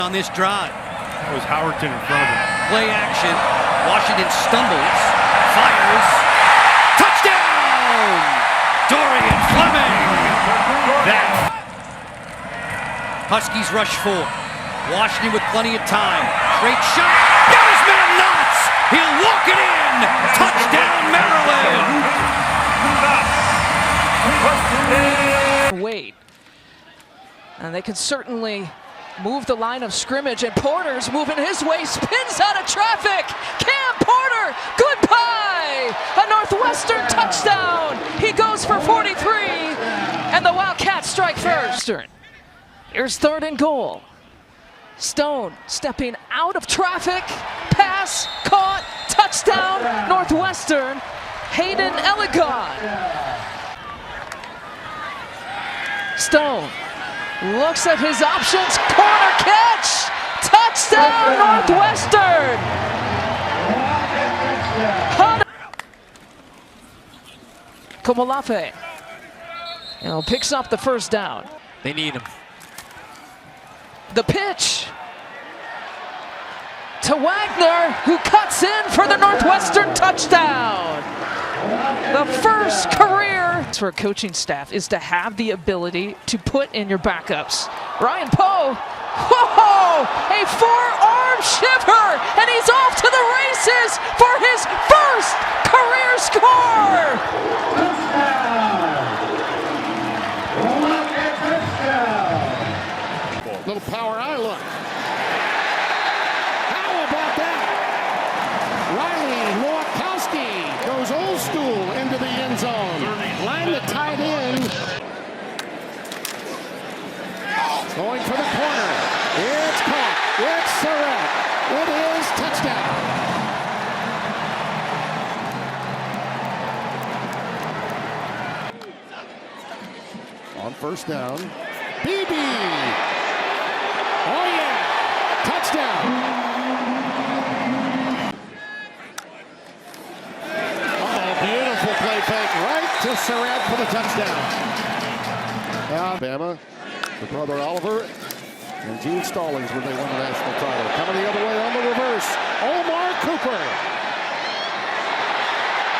On this drive. That was Howerton in front of him. Play action. Washington stumbles, fires, touchdown! Dorian Fleming! That Huskies rush 4. Washington with plenty of time. Straight shot. Got his man nuts! He'll walk it in! Touchdown, Maryland! Wade. And they can certainly move the line of scrimmage, and Porter's moving his way, spins out of traffic. Cam Porter, goodbye! A Northwestern touchdown. He goes for 43, and the Wildcats strike first. Here's 3rd and goal. Stone stepping out of traffic, pass caught, touchdown, Northwestern. Hayden Elligon. Stone looks at his options, corner catch, touchdown Northwestern! Komolafe picks up the first down. They need him. The pitch to Wagner, who cuts in for the Northwestern touchdown. The first career for a coaching staff is to have the ability to put in your backups. Ryan Poe, whoa, a forearm shiver, and he's off to the races for his first career score. Little power eye look. How about that? Riley Nowakowski goes old school into the end zone. Line the tight end. Going for the corner. It's caught. It's Surratt. It is touchdown. On first down. BB. Oh yeah. Touchdown. Beautiful play fake right to Surratt for the touchdown. Alabama, the brother Oliver, and Gene Stallings when they won the national title. Coming the other way on the reverse, Omar Cooper.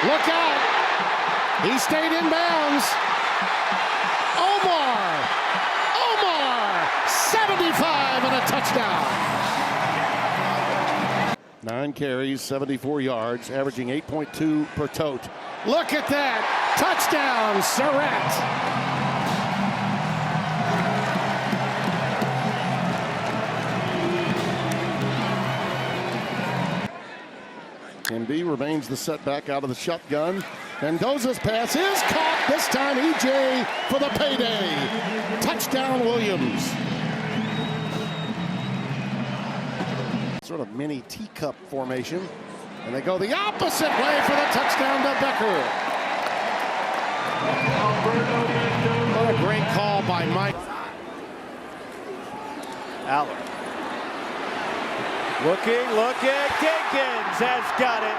Look out. He stayed in bounds. Omar, 75 and a touchdown. 9 carries, 74 yards, averaging 8.2 per tote. Look at that! Touchdown, Surratt! MB remains the setback out of the shotgun. Mendoza's pass is caught. This time EJ for the payday. Touchdown, Williams. Sort of mini teacup formation, and they go the opposite way for the touchdown to Becker. What a great call by Mike. Aller. Looking, Jenkins has got it.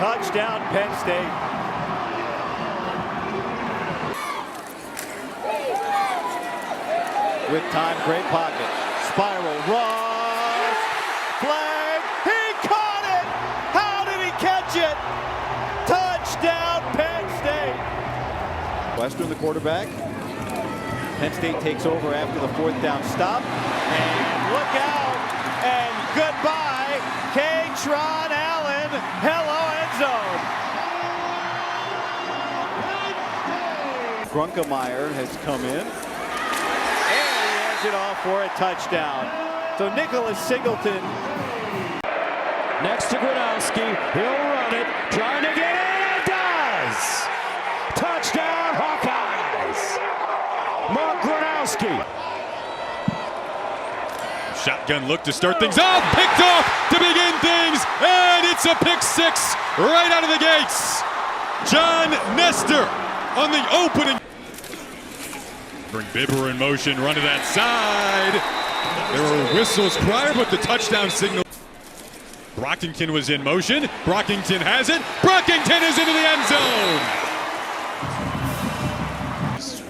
Touchdown, Penn State. With time, great pocket. Spiral rush, flag, he caught it! How did he catch it? Touchdown, Penn State! Western, the quarterback. Penn State takes over after the 4th down stop. And look out, and goodbye, Kaytron Allen. Hello, end zone. Grunkemeyer has come in. It off for a touchdown. So Nicholas Singleton. Next to Gronowski. He'll run it. Trying to get in. It does. Touchdown, Hawkeyes. Mark Gronowski. Shotgun look to start things off. Picked off to begin things. And it's a pick 6 right out of the gates. John Nestor on the opening. Bring Bibber in motion, run to that side. There were whistles prior, but the touchdown signal. Brockington was in motion. Brockington has it. Brockington is into the end zone.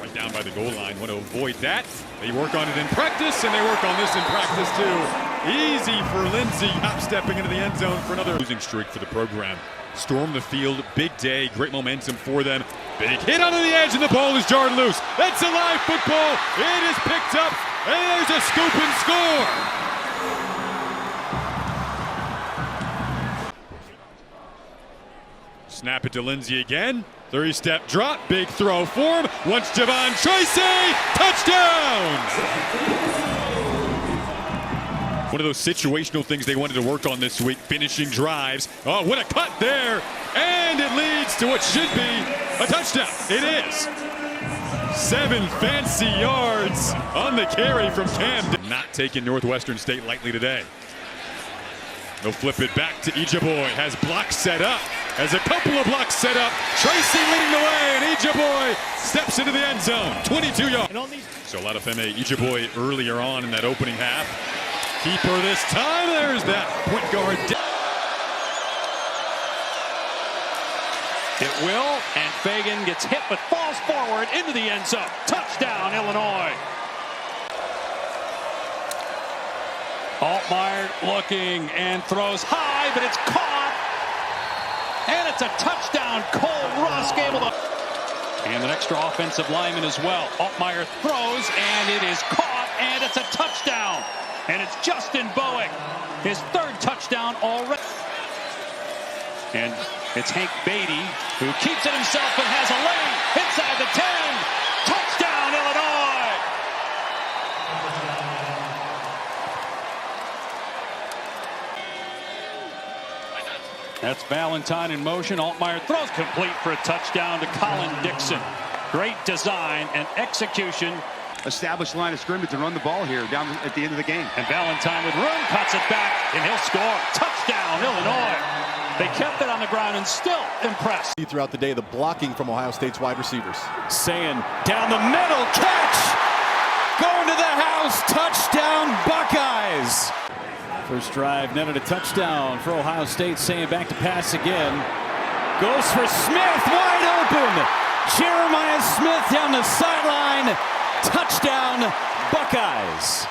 Right down by the goal line. Want to avoid that. They work on it in practice, and they work on this in practice too. Easy for Lindsey, hop-stepping into the end zone for another losing streak for the program. Storm the field, big day, great momentum for them. Big hit onto the edge, and the ball is jarred loose. That's a live football. It is picked up, and there's a scoop and score. Snap it to Lindsey again. 3-step drop, big throw for him. Once Javon Tracy, touchdown! One of those situational things they wanted to work on this week, finishing drives. Oh, what a cut there! And it leads to what should be a touchdown. It is. 7 fancy yards on the carry from Cam. Not taking Northwestern State lightly today. They'll flip it back to Ijaboy. Has blocks set up. Has a couple of blocks set up. Tracy leading the way, and Ijaboy steps into the end zone. 22 yards. So a lot of Femi Ijaboy earlier on in that opening half. Keeper this time. There's that point guard. It will, and Fagan gets hit but falls forward into the end zone. Touchdown, Illinois. Altmaier looking and throws high, but it's caught. And it's a touchdown. Cole Rusk able to. And an extra offensive lineman as well. Altmaier throws, and it is caught, and it's a touchdown. And it's Justin Boeing, his 3rd touchdown already. And it's Hank Beatty, who keeps it himself and has a lane inside the 10. Touchdown, Illinois! That's Valentine in motion. Altmaier throws complete for a touchdown to Colin Dixon. Great design and execution. Established line of scrimmage to run the ball here down at the end of the game. And Valentine with room cuts it back, and he'll score. Touchdown, Illinois. They kept it on the ground and still impressed. Throughout the day, the blocking from Ohio State's wide receivers. Saying down the middle, catch! Going to the house, touchdown Buckeyes! First drive netted a touchdown for Ohio State. Saying back to pass again. Goes for Smith, wide open! Jeremiah Smith down the sideline. Touchdown Buckeyes!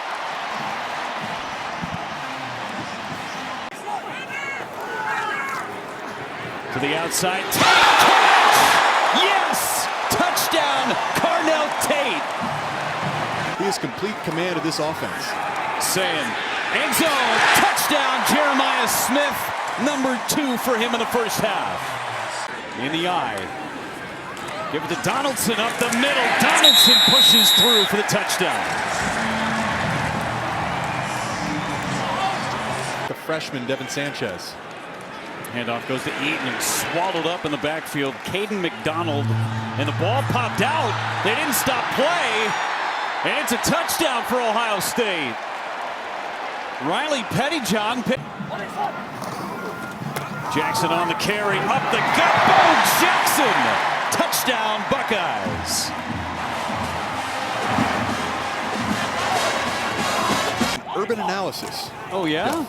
To the outside. Tate! Yes! Touchdown Carnell Tate! He has complete command of this offense. Saying end zone, touchdown Jeremiah Smith, number 2 for him in the first half. In the eye. Give it to Donaldson up the middle. Donaldson pushes through for the touchdown. The freshman, Devin Sanchez. Handoff goes to Eaton and swallowed up in the backfield. Caden McDonald, and the ball popped out. They didn't stop play, and it's a touchdown for Ohio State. Riley Pettyjohn. Jackson on the carry, up the gut. Bo Jackson! Touchdown Buckeyes. Urban analysis. Oh, yeah?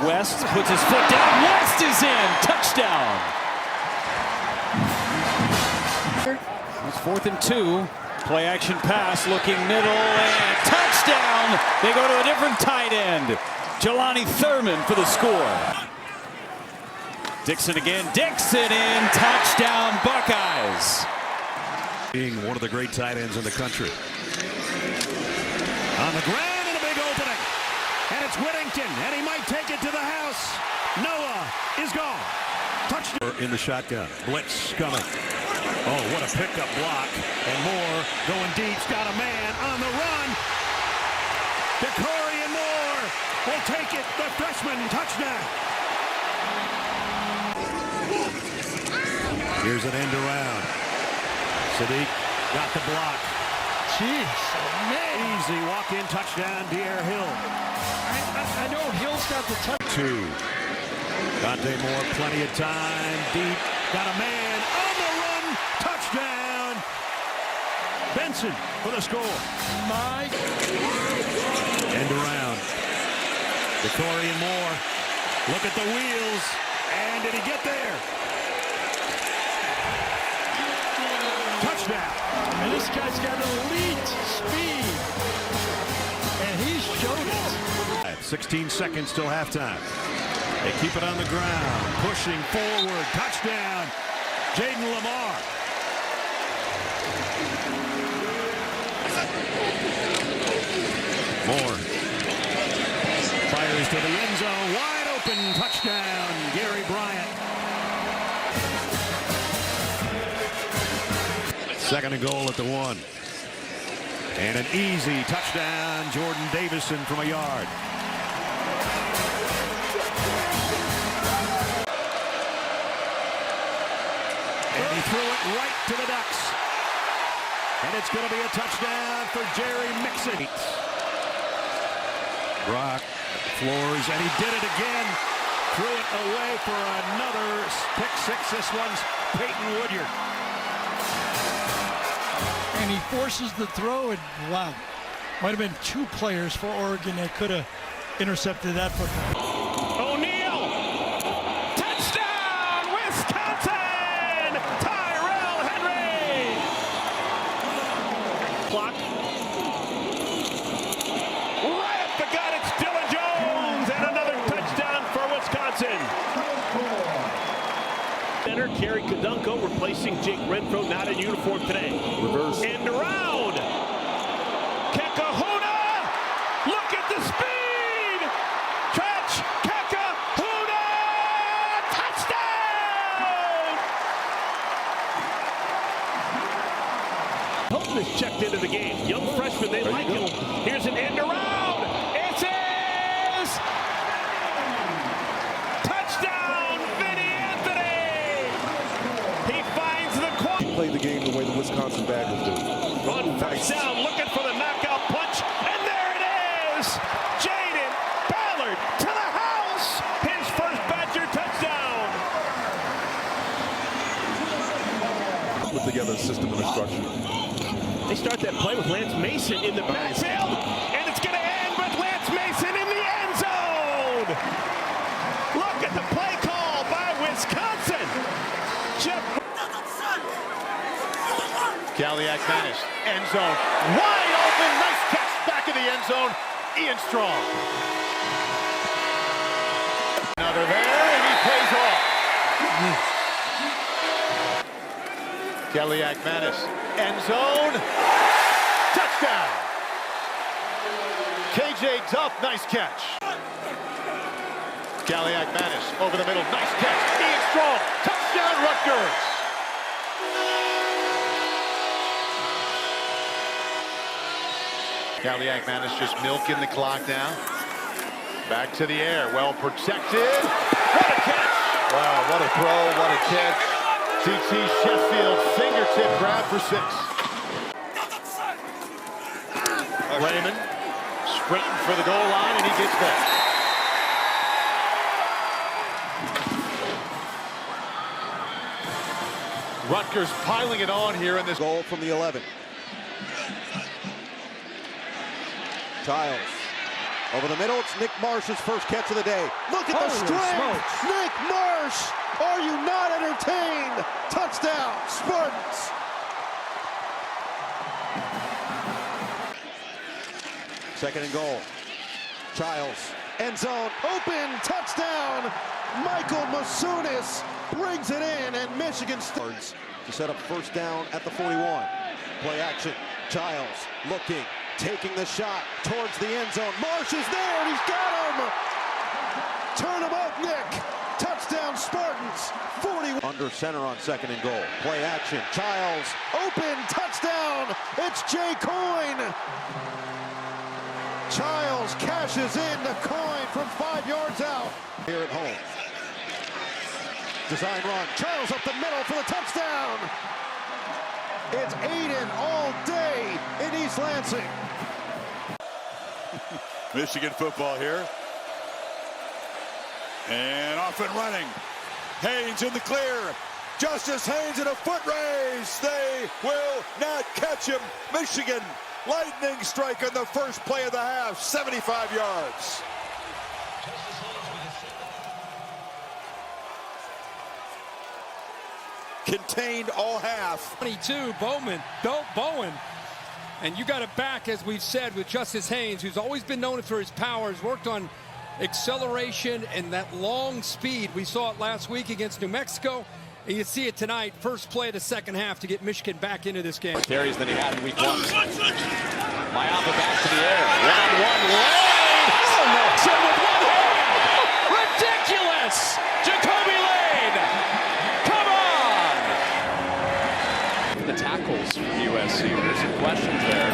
West puts his foot down. West is in. Touchdown. It's 4th and 2. Play action pass looking middle and touchdown. They go to a different tight end. Jelani Thurman for the score. Dixon again. Dixon in. Touchdown Buckeyes. Being one of the great tight ends in the country. On the ground in a big opening. And it's Whittington, and he might take it to the house. Noah is gone. Touchdown in the shotgun. Blitz coming. Oh, what a pickup block. And Moore going deep. Got a man on the run. Decorian Moore will take it. The freshman touchdown. Here's an end around. Sadiq got the block. Jeez, man. Easy walk-in touchdown, De'Aaron Hill. I know Hill's got the touch. 2. Dante Moore, plenty of time, deep, got a man on the run, touchdown. Benson for the score. Mike. End around. Decorian Moore, look at the wheels, and did he get there? Touchdown. This guy's got elite speed, and he showed it. 16 seconds till halftime. They keep it on the ground, pushing forward. Touchdown, Jaden Lamar. Moore fires to the end zone, wide open, touchdown, Gary Bryant. Second and goal at the 1. And an easy touchdown, Jordan Davison from a yard. And he threw it right to the Ducks. And it's going to be a touchdown for Jerry Mixon. Brock floors, and he did it again. Threw it away for another pick six. This one's Peyton Woodyard. And he forces the throw, and wow, might have been 2 players for Oregon that could have intercepted that football. O'Neal, touchdown, Wisconsin! Tyrell Henry. Clock. Right up the gut, it's Dylan Jones, and another touchdown for Wisconsin. Center Kerry Kadunko replacing Jake Renfro, not in uniform today. Reverse. And around. Kekahuna! Look at the speed! Catch! Kekahuna! Touchdown! Hilton is checked into the game. Young freshman, they like him. Here's an end around. It is touchdown, Vinny Anthony! He finds the corner. Play the game the way the Wisconsin Badgers do. On first down, looking for the knockout punch, and there it is! Jaden Ballard to the house! His first Badger touchdown! Put together a system and a structure. They start that play with Lance Mason in the backfield, and it's going to end with Lance Mason in the end zone! Look at the play call by Wisconsin! Jeff Kaliak Manis, end zone, wide open, nice catch, back of the end zone, Ian Strong. Another there, and he pays off. Kaliak Manis, end zone, touchdown. KJ Duff, nice catch. Kaliak Manis, over the middle, nice catch, Ian Strong, touchdown Rutgers. Kaliak Manis just milking the clock now. Back to the air, well protected. What a catch! Wow, what a throw, what a catch. TT Sheffield fingertip grab for 6. Raymond sprinting for the goal line, and he gets back. Rutgers piling it on here in this Goal from the 11. Childs. Over the middle, it's Nick Marsh's first catch of the day. Look at the strength! Nick Marsh! Are you not entertained? Touchdown, Spartans! Second and goal. Childs, end zone, open, touchdown! Michael Masunis brings it in, and Michigan starts to set up first down at the 41. Play action, Childs looking, taking the shot towards the end zone. Marsh is there, and he's got him! Turn him up, Nick! Touchdown, Spartans! 40 under center on second and goal. Play action, Childs, open, touchdown! It's Jay Coyne! Childs cashes in the Coyne from 5 yards out. Here at home. Design run, Childs up the middle for the touchdown! It's Aiden all day in East Lansing. Michigan football here. And off and running. Haynes in the clear. Justice Haynes in a foot race. They will not catch him. Michigan, lightning strike on the first play of the half. 75 yards. contained all half. 22, Bowman, Bowen. And you got it back, as we've said, with Justice Haynes, who's always been known for his powers, worked on acceleration and that long speed. We saw it last week against New Mexico, and you see it tonight, first play of the second half to get Michigan back into this game. Carries than he had in week 1. Mayava back to the air. One-on-one Lane! Oh, no. So with one hand! Ridiculous! Jacoby Lane! Come on! The tackles for USC. There's some questions there.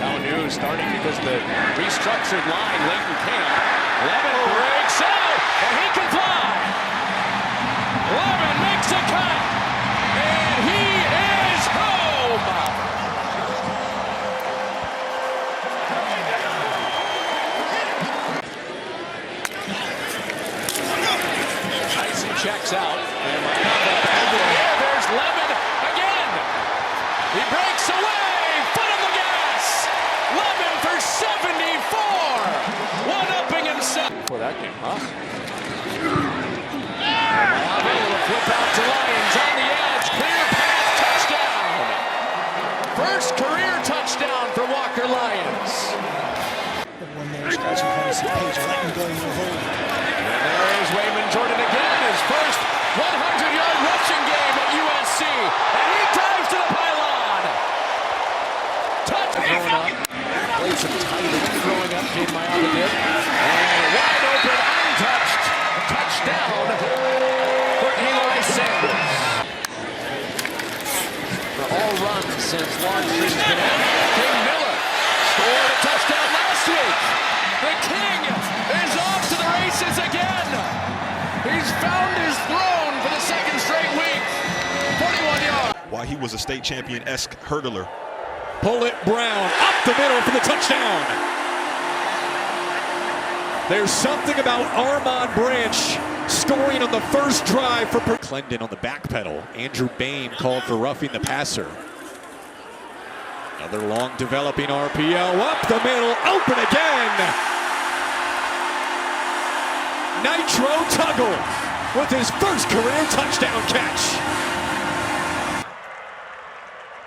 How new starting because the restructured line late in camp. Levin breaks out, and he can fly! Levin makes a cut, and he is home! Tyson checks out, and there's Levin again! He breaks away, foot on the gas! Levin for 74! One-upping himself. For that game, huh? Able to flip out to Lyons on the edge. Clear path, touchdown. First career touchdown for Walker Lyons. One more scratching fantasy page. Let him go in the hole. And there is Raymond Jordan again. His first 100-yard rushing game at USC. And he dives to the pylon. Touchdown. Played some tight throwing up. Jade Mayava did. And wide open, untouched. Touchdown for Eli Sanders. For all runs since launch season, King Miller scored a touchdown last week. The King is off to the races again. He's found his throne for the second straight week. 41 yards. While he was a state champion-esque hurdler. Pull it Brown up the middle for the touchdown. There's something about Armand Branch scoring on the first drive for Clendon on the back pedal. Andrew Bain called for roughing the passer. Another long developing RPO up the middle, open again. Nitro Tuggle with his first career touchdown catch.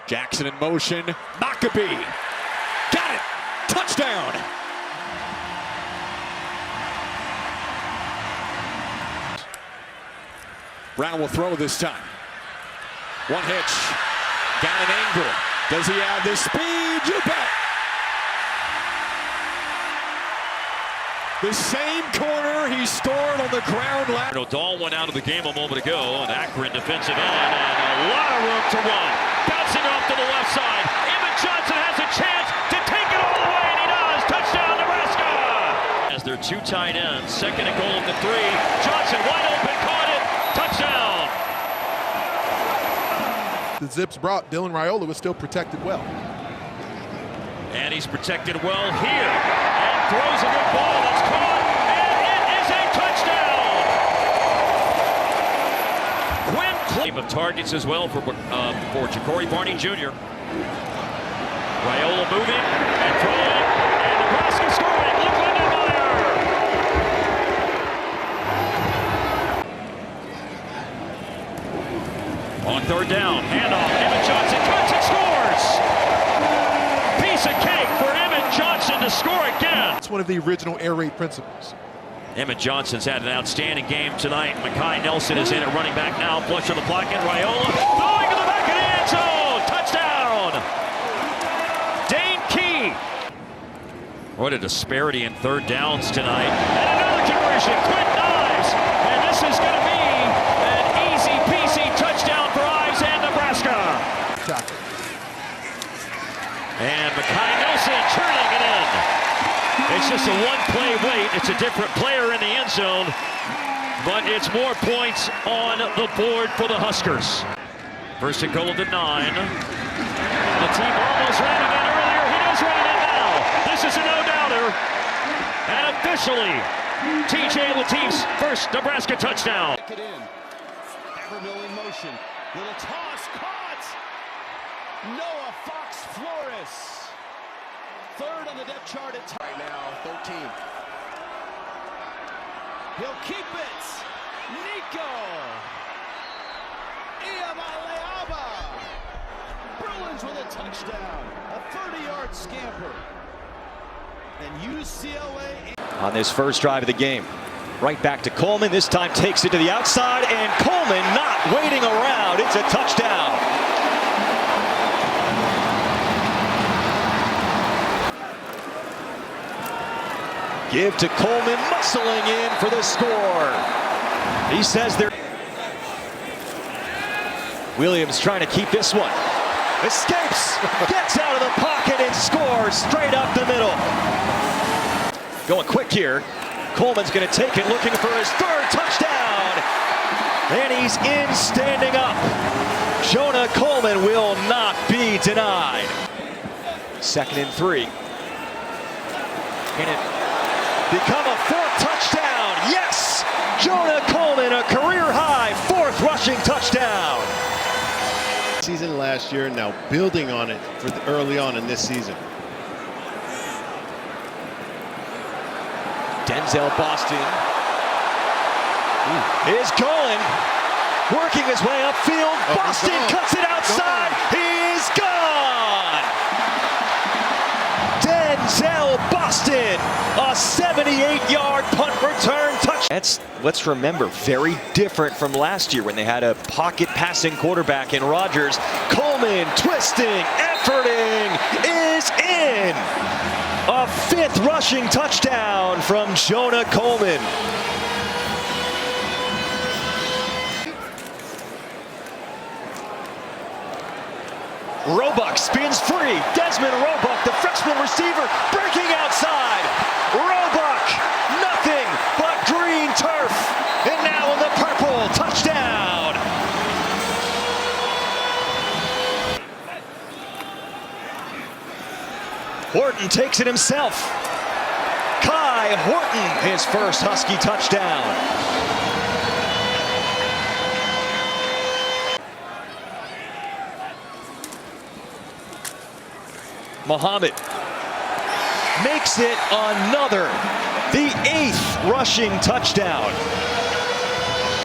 Jackson in motion, Maccabee. Got it, touchdown. Brown will throw this time. One hitch. Got an angle. Does he have the speed? You bet. The same corner he scored on the ground last. Dahl went out of the game a moment ago. An Akron defensive end and a lot of room to run. Bouncing off to the left side. Emmett Johnson has a chance to take it all the way, and he does. Touchdown, Nebraska. As their two tight ends, second and goal at the 3. Johnson wide open, caught it. Touchdown! The Zips brought, Dylan Raiola was still protected well. And he's protected well here. And throws a good ball that's caught. And it is a touchdown! Quinn Team of targets as well for Ja'Cory Barney Jr. Raiola moving and throwing. And Nebraska scoring. Luke Lindenmeyer! On third down, handoff, Emmett Johnson cuts and scores! Piece of cake for Emmett Johnson to score again! It's one of the original air raid principles. Emmett Johnson's had an outstanding game tonight. Mekhi Nelson is in at running back now, flush of the pocket, Raiola throwing to the back of the end zone! Touchdown! Dane Key! What a disparity in third downs tonight. And another conversion, quick Ives! And this is going to be an easy-peasy touchdown for Ives and Nebraska. And Mekhi Nelson turning it in. It's just a one-play wait. It's a different player in the end zone, but it's more points on the board for the Huskers. First and goal at the 9. The team almost ran it in earlier. He does run it in now. This is a no-doubter. And officially, TJ Latif's first Nebraska touchdown. It in. Havermill in motion. Little toss, caught. Noah Fox Flores. Third on the depth chart at right now, 13. He'll keep it. Nico Iamaleava. Burns with a touchdown. A 30-yard scamper. And UCLA on this first drive of the game. Right back to Coleman. This time takes it to the outside, and Coleman not waiting around. It's a touchdown. Give to Coleman, muscling in for the score. He says they're... Williams trying to keep this one. Escapes, gets out of the pocket and scores straight up the middle. Going quick here. Coleman's going to take it, looking for his third touchdown. And he's in standing up. Jonah Coleman will not be denied. 2nd and 3. Can it become a 4th touchdown? Yes! Jonah Coleman, a career-high 4th rushing touchdown. Season last year, now building on it for early on in this season. Denzel Boston is going, working his way upfield. Boston cuts it outside. He's gone. Denzel Boston, a 78-yard punt return touchdown. That's, let's remember, very different from last year when they had a pocket passing quarterback in Rodgers. Coleman twisting, efforting, is in. A 5th rushing touchdown from Jonah Coleman. Roebuck spins free. Desmond Roebuck, the freshman receiver, breaking outside. Roebuck, nothing but green turf. And now in the purple, touchdown. Horton takes it himself. Kai Horton, his first Husky touchdown. Muhammad makes it another, the 8th rushing touchdown.